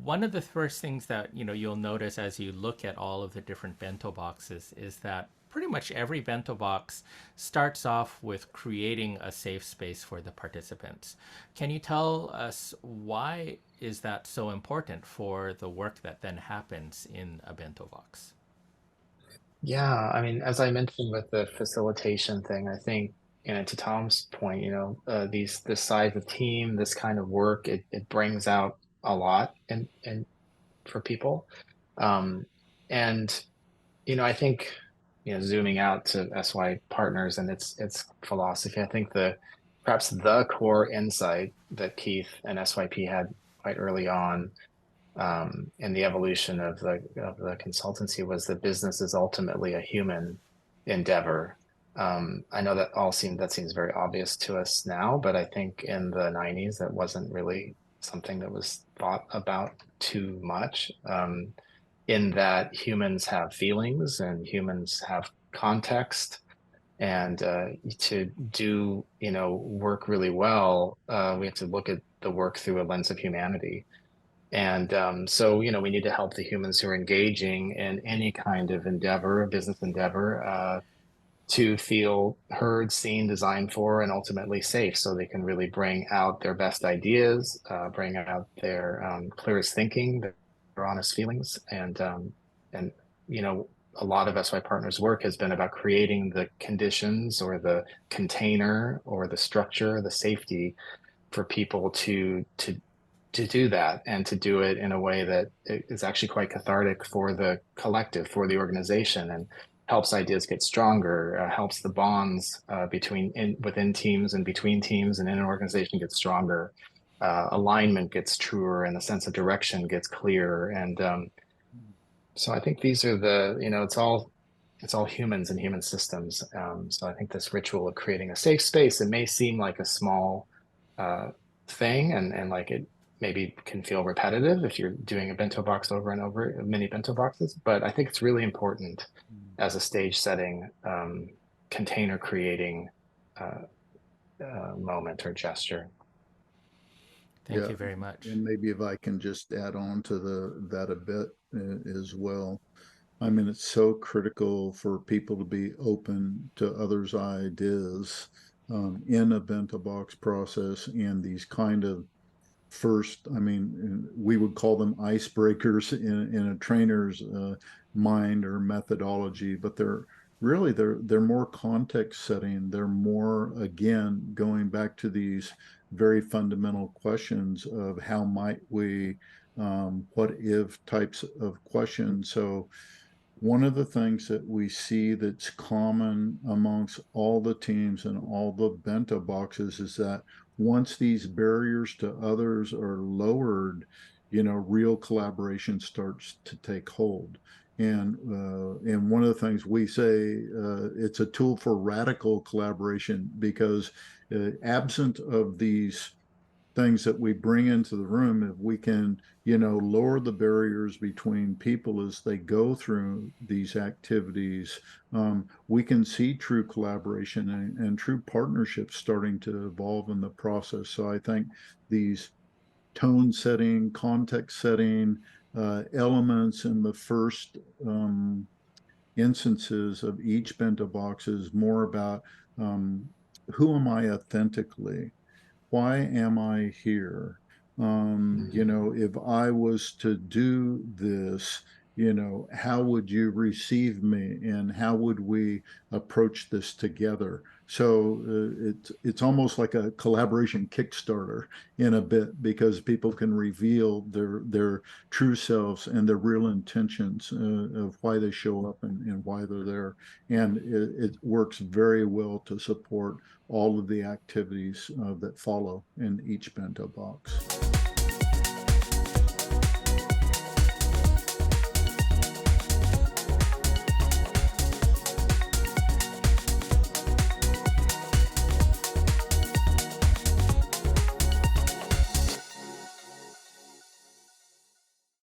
one of the first things that you'll notice as you look at all of the different bento boxes is that pretty much every bento box starts off with creating a safe space for the participants. Can you tell us why is that so important for the work that then happens in a bento box? Yeah, I mean, as I mentioned with the facilitation thing, I think, to Tom's point, this size of team, this kind of work, it brings out a lot and for people. Um, and I think, zooming out to SY Partners and its philosophy, I think the perhaps the core insight that Keith and SYP had quite early on in the evolution of the consultancy was that business is ultimately a human endeavor. I know that seems very obvious to us now, but I think in the 90s that wasn't really something that was thought about too much. In that humans have feelings and humans have context, and to do work really well, we have to look at the work through a lens of humanity. And so, we need to help the humans who are engaging in any kind of endeavor, business endeavor, to feel heard, seen, designed for, and ultimately safe so they can really bring out their best ideas, bring out their clearest thinking, their honest feelings. And, a lot of SY Partners work has been about creating the conditions or the container or the structure, the safety for people to do that and to do it in a way that is actually quite cathartic for the collective, for the organization, and helps ideas get stronger, helps the bonds within teams and between teams and in an organization get stronger. Alignment gets truer and the sense of direction gets clearer. And so I think these are it's all humans and human systems. So I think this ritual of creating a safe space, it may seem like a small uh, thing and like it maybe can feel repetitive if you're doing a bento box over and over, many bento boxes, but I think it's really important as a stage setting, container creating uh, moment or gesture. Thank Yeah, you very much. and maybe if I can just add on to that a bit as well. I mean, it's so critical for people to be open to others' ideas in a bento box process and these kind of first, I mean, we would call them icebreakers in a trainer's mind or methodology, but they're more context setting. They're more, again, going back to these very fundamental questions of how might we, what if types of questions. So one of the things that we see that's common amongst all the teams and all the bento boxes is that once these barriers to others are lowered, real collaboration starts to take hold. And one of the things we say, it's a tool for radical collaboration because absent of these things that we bring into the room, if we can, lower the barriers between people as they go through these activities, we can see true collaboration and true partnerships starting to evolve in the process. So I think these tone setting, context setting elements in the first instances of each bento box is more about who am I authentically? Why am I here? Mhm. If I was to do this, how would you receive me and how would we approach this together? So it's almost like a collaboration kickstarter in a bit because people can reveal their true selves and their real intentions of why they show up and why they're there. And it works very well to support all of the activities that follow in each bento box.